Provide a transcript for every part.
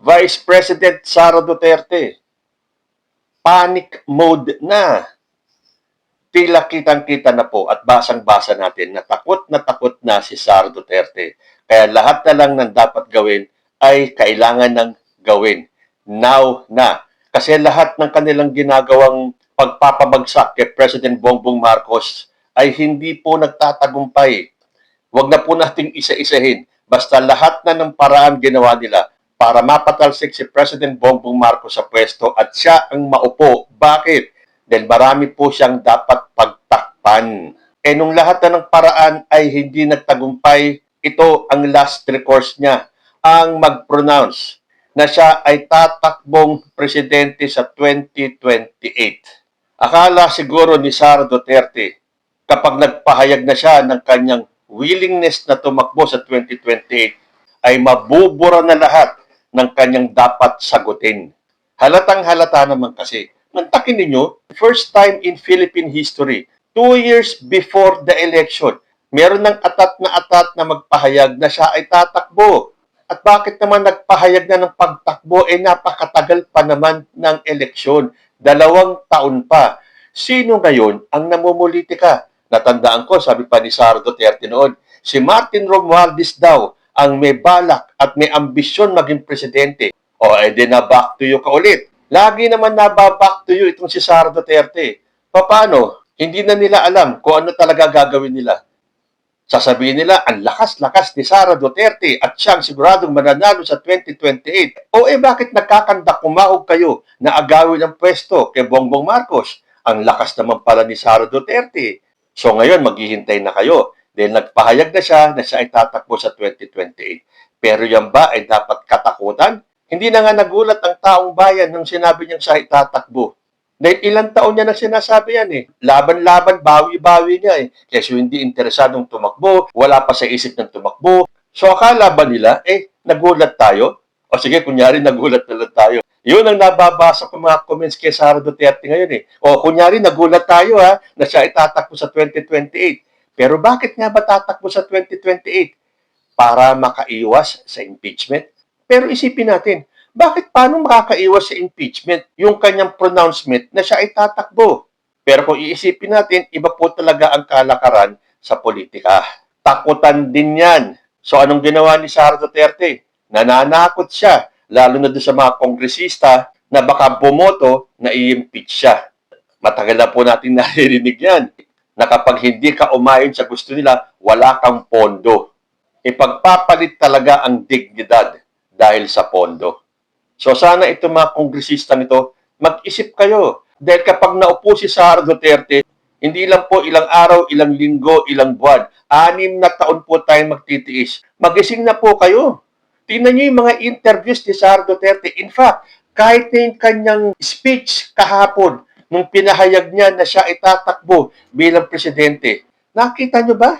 Vice President Sara Duterte, panic mode na. Tila kitang-kita na po at basang-basa natin na takot na si Sara Duterte. Kaya lahat na lang ng dapat gawin ay kailangan ng gawin. Now na. Kasi lahat ng kanilang ginagawang pagpapabagsak kay President Bongbong Marcos ay hindi po nagtatagumpay. Huwag na po nating isa-isahin. Basta lahat na ng paraan ginawa nila para mapatalsik si President Bongbong Marcos sa pwesto at siya ang maupo. Bakit? Dahil marami po siyang dapat pagtakpan. Nung lahat na ng paraan ay hindi nagtagumpay, ito ang last recourse niya, ang mag-pronounce na siya ay tatakbong presidente sa 2028. Akala siguro ni Sara Duterte, kapag nagpahayag na siya ng kanyang willingness na tumakbo sa 2028, ay mabubura na lahat ng kanyang dapat sagutin. Halatang-halata naman kasi. Mantakin ninyo, first time in Philippine history, 2 years before the election, meron ng atat na magpahayag na siya ay tatakbo. At bakit naman nagpahayag na ng pagtakbo? Napakatagal pa naman ng eleksyon. 2 taon pa. Sino ngayon ang namumulitika? Natandaan ko, sabi pa ni Sara Duterte noon, si Martin Romualdez daw ang may balak at may ambisyon maging presidente. O, edi na back to you ka ulit. Lagi naman nababack to you itong si Sara Duterte. Paano? Hindi na nila alam kung ano talaga gagawin nila. Sasabihin nila, ang lakas-lakas ni Sara Duterte at siyang siguradong mananalo sa 2028. O bakit nagkakanda kumahog kayo na agawin ang pwesto kay Bongbong Marcos? Ang lakas naman pala ni Sara Duterte. So ngayon, maghihintay na kayo. Dahil nagpahayag na siya ay tatakbo sa 2028. Pero yan ba ay dapat katakutan? Hindi na nga nagulat ang taong bayan nung sinabi niyang siya itatakbo. Dahil ilang taon niya na sinasabi yan eh. Laban-laban, bawi-bawi niya eh. Kasi hindi interesadong tumakbo, wala pa sa isip ng tumakbo. So akala ba nila, nagulat tayo? O sige, kunyari nagulat na lang tayo. Yun ang nababasa ko mga comments kay Sara Duterte ngayon eh. O kunyari nagulat tayo na siya itatakbo sa 2028. Pero bakit nga ba tatakbo sa 2028? Para makaiwas sa impeachment? Pero isipin natin, paano makakaiwas sa impeachment yung kanyang pronouncement na siya ay tatakbo? Pero kung iisipin natin, iba po talaga ang kalakaran sa politika. Takutan din yan. So anong ginawa ni Sara Duterte? Nananakot siya, lalo na doon sa mga kongresista na baka bumoto na i-impeach siya. Matagal na po natin naririnig yan, na kapag hindi ka umayon sa gusto nila, wala kang pondo. Ipagpapalit talaga ang dignidad dahil sa pondo. So sana itong mga kongresista nito, mag-isip kayo. Dahil kapag naupo si Sara Duterte, hindi lang po ilang araw, ilang linggo, ilang buwan, 6 na taon po tayong magtitiis. Magising na po kayo. Tingnan niyo yung mga interviews ni Sara Duterte. In fact, kahit na yung kanyang speech kahapon, nung pinahayag niya na siya itatakbo bilang presidente, nakita niyo ba?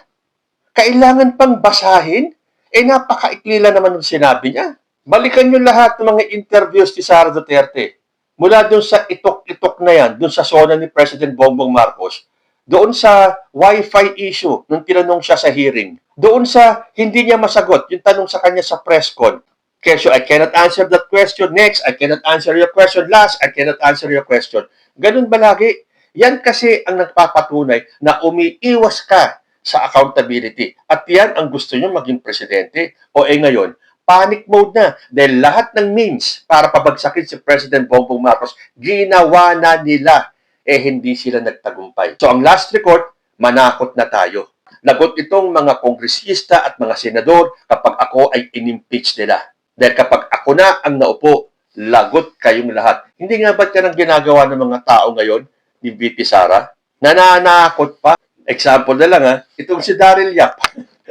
Kailangan pang basahin? Napakaikli lang naman ng sinabi niya. Balikan nyo lahat ng mga interviews ni Sara Duterte. Mula dun sa itok-itok na yan, dun sa sona ni President Bongbong Marcos, doon sa Wi-Fi issue, nung tinanong siya sa hearing, doon sa hindi niya masagot, yung tanong sa kanya sa press con, so I cannot answer that question. Next, I cannot answer your question. Last, I cannot answer your question. Ganun ba lagi? Yan kasi ang nagpapatunay na umiiwas ka sa accountability. At yan ang gusto nyo maging presidente. Ngayon, panic mode na dahil lahat ng means para pabagsakin si President Bongbong Marcos, ginawa na nila. Hindi sila nagtagumpay. So ang last record, manakot na tayo. Lagot itong mga kongresista at mga senador kapag ako ay in-impeach nila. Dahil kapag ako na ang naupo, lagot kayong lahat. Hindi nga ba't yan ang ginagawa ng mga tao ngayon ni VP Sara? Nananakot pa. Example na lang itong si Daryl Yap.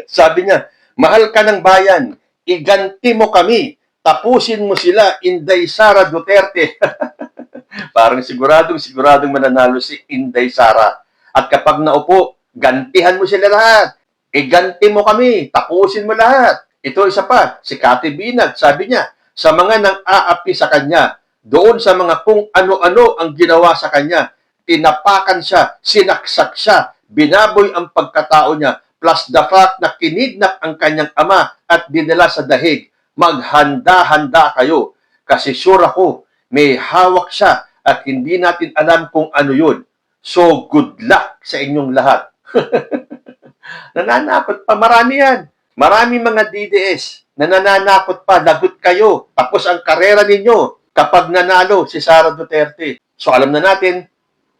Sabi niya, mahal ka ng bayan, iganti mo kami, tapusin mo sila, Inday Sara Duterte. Parang siguradong mananalo si Inday Sara. At kapag naupo, gantihan mo sila lahat. Iganti mo kami, tapusin mo lahat. Ito isa pa, si Cathy Binag, sabi niya, sa mga nang-aapi sa kanya, doon sa mga kung ano-ano ang ginawa sa kanya, tinapakan siya, sinaksak siya, binaboy ang pagkatao niya, plus the fact na kinidnap ang kanyang ama at dinala sa dahig. Maghanda-handa kayo Kasi sure ako, may hawak siya at hindi natin alam kung ano yun. So, good luck sa inyong lahat. Nananakot pa, marami yan. Marami mga DDS na nananakot pa, lagot kayo. Tapos ang karera ninyo kapag nanalo si Sara Duterte. So alam na natin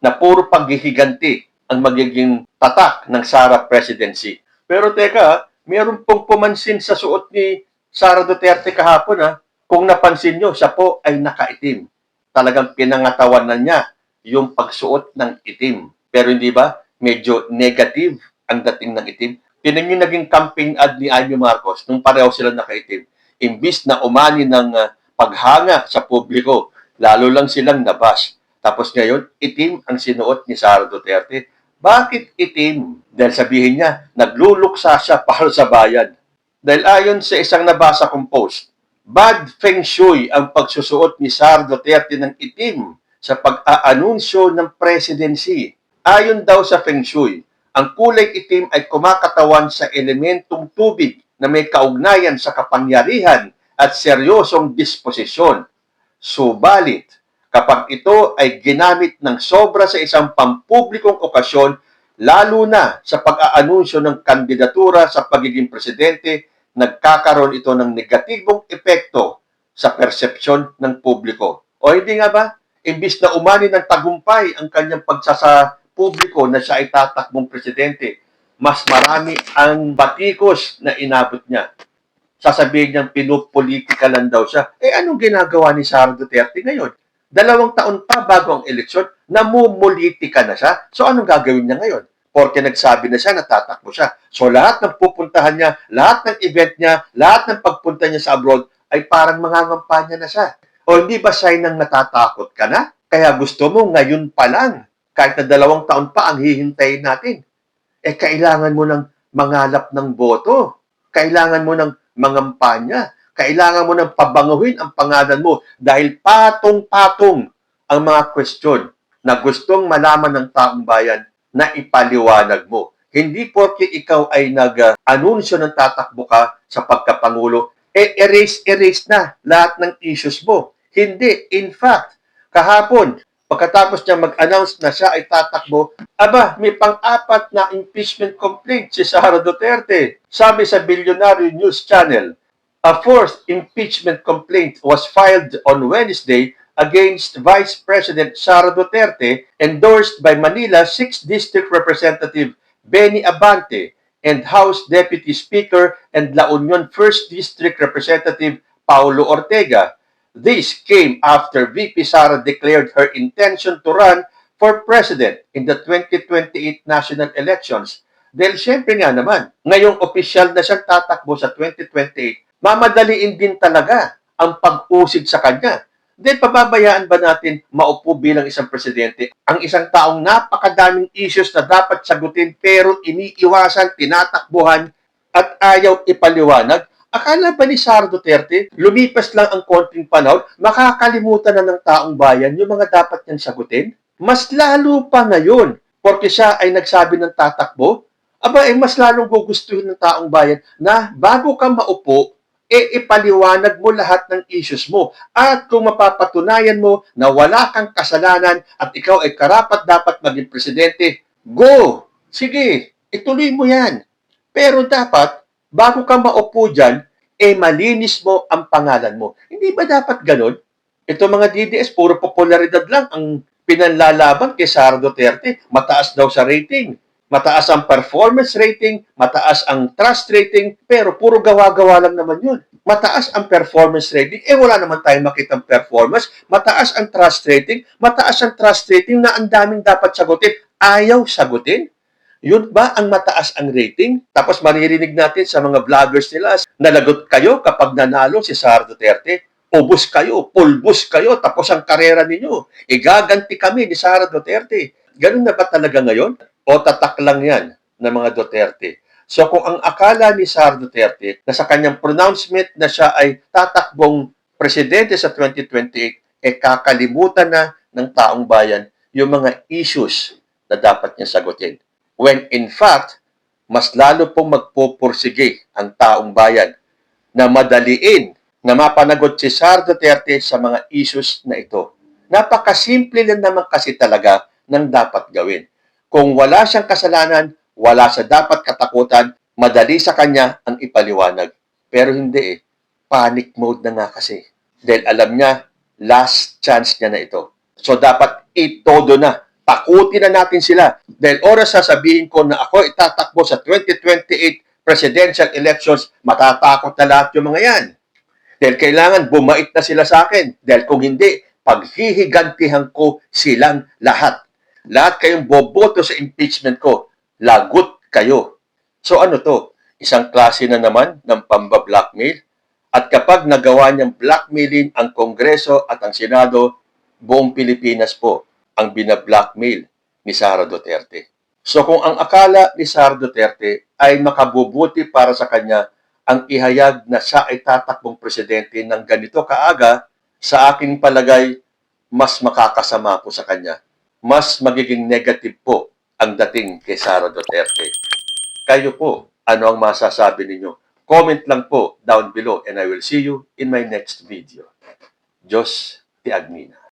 na puro paghihiganti ang magiging tatak ng Sara presidency. Pero teka, meron pong pumansin sa suot ni Sara Duterte kahapon ha. Kung napansin nyo, siya po ay nakaitim. Talagang pinangatawanan niya yung pagsuot ng itim. Pero hindi ba, medyo negative ang dating ng itim. Tinan yung naging campaign ad ni Amy Marcos nung pareho sila nakaitim. Imbis na umani ng paghanga sa publiko, lalo lang silang nabas. Tapos ngayon, itim ang sinuot ni Sara Duterte. Bakit itim? Dahil sabihin niya, nagluluksa siya para sa bayan. Dahil ayon sa isang nabasa kong post, bad feng shui ang pagsusuot ni Sara Duterte ng itim sa pag-aanunsyo ng presidency. Ayon daw sa feng shui, ang kulay itim ay kumakatawan sa elementong tubig na may kaugnayan sa kapangyarihan at seryosong disposisyon. Subalit, kapag ito ay ginamit ng sobra sa isang pampublikong okasyon, lalo na sa pag-aanunsyo ng kandidatura sa pagiging presidente, nagkakaroon ito ng negatibong epekto sa persepsyon ng publiko. O hindi nga ba? Imbis na umani ng tagumpay ang kanyang pagsasa publiko na siya ay tatakbong presidente, mas marami ang batikos na inabot niya. Sasabihin niyang pinupolitika lang daw siya. Eh anong ginagawa ni Sara Duterte ngayon? 2 taon pa bago ang eleksyon, namumulitika na siya. So anong gagawin niya ngayon? Porque nagsabi na siya, natatakbo siya. So lahat ng pupuntahan niya, lahat ng event niya, lahat ng pagpunta niya sa abroad, ay parang mangangampanya na siya. O hindi ba sign ng natatakot ka na? Kaya gusto mo ngayon pa lang, kahit na 2 taon pa ang hihintayin natin, eh kailangan mo ng mangalap ng boto. Kailangan mo ng mangampanya. Kailangan mo ng pabanguhin ang pangalan mo dahil patong-patong ang mga question na gustong malaman ng taong bayan na ipaliwanag mo. Hindi porke ikaw ay nag-anunsyo ng tatakbo ka sa pagkapangulo, eh erase na lahat ng issues mo. Hindi. In fact, kahapon, pagkatapos niya mag-announce na siya ay tatakbo, may pang-4 na impeachment complaint si Sara Duterte. Sabi sa Billionaire News Channel, a 4th impeachment complaint was filed on Wednesday against Vice President Sara Duterte, endorsed by Manila's 6th District Representative Benny Abante and House Deputy Speaker and La Union 1st District Representative Paulo Ortega. This came after VP Sara declared her intention to run for president in the 2028 national elections. Dahil syempre nga naman, ngayong opisyal na siyang tatakbo sa 2028, mamadaliin din talaga ang pag-usig sa kanya. Dahil pababayaan ba natin maupo bilang isang presidente ang isang taong napakadaming issues na dapat sagutin pero iniiwasan, tinatakbuhan at ayaw ipaliwanag? Akala ba ni Sara Duterte, lumipas lang ang konting panahon, makakalimutan na ng taong bayan yung mga dapat niyang sagutin? Mas lalo pa ngayon, porque siya ay nagsabi ng tatakbo, mas lalong gugustuhin ng taong bayan na bago ka maupo, ipaliwanag mo lahat ng issues mo. At kung mapapatunayan mo na wala kang kasalanan at ikaw ay karapat-dapat maging presidente, go! Sige, ituloy mo yan. Pero dapat, bago ka maupo dyan, malinis mo ang pangalan mo. Hindi ba dapat ganun? Ito mga DDS, puro popularidad lang ang pinanlalaban kay Sara Duterte. Mataas daw sa rating. Mataas ang performance rating, mataas ang trust rating, pero puro gawa-gawa lang naman yun. Mataas ang performance rating, wala naman tayong makitang performance. Mataas ang trust rating na ang daming dapat sagutin. Ayaw sagutin? Yun ba ang mataas ang rating? Tapos maririnig natin sa mga vloggers nila, nalagot kayo kapag nanalo si Sara Duterte, ubos kayo, pulbos kayo, tapos ang karera ninyo. Igaganti kami ni Sara Duterte. Ganun na ba talaga ngayon? O tatak lang yan ng mga Duterte? So kung ang akala ni Sara Duterte na sa kanyang pronouncement na siya ay tatakbong presidente sa 2028, kakalimutan na ng taong bayan yung mga issues na dapat niya sagutin. When in fact, mas lalo pong magpupursige ang taong bayan na madaliin na mapanagot si Sara Duterte sa mga issues na ito. Napakasimple lang naman kasi talaga ng dapat gawin. Kung wala siyang kasalanan, wala sa dapat katakutan, madali sa kanya ang ipaliwanag. Pero hindi eh. Panic mode na nga kasi. Dahil alam niya, last chance niya na ito. So dapat itodo na. Takutin na natin sila. Dahil oras sasabihin ko na ako itatakbo sa 2028 presidential elections, matatakot na lahat yung mga yan. Dahil kailangan bumait na sila sa akin. Dahil kung hindi, paghihigantihan ko silang lahat. Lahat kayong boboto sa impeachment ko, lagot kayo. So ano to? Isang klase na naman ng pamba-blackmail? At kapag nagawa niyang blackmailing ang Kongreso at ang Senado, buong Pilipinas po ang binablackmail ni Sara Duterte. So kung ang akala ni Sara Duterte ay makabubuti para sa kanya ang ihayag na siya ay tatakbong presidente ng ganito kaaga, sa aking palagay, mas makakasama po sa kanya. Mas magiging negative po ang dating kay Sara Duterte. Kayo po, ano ang masasabi ninyo? Comment lang po down below and I will see you in my next video. Diyos ti Agmina.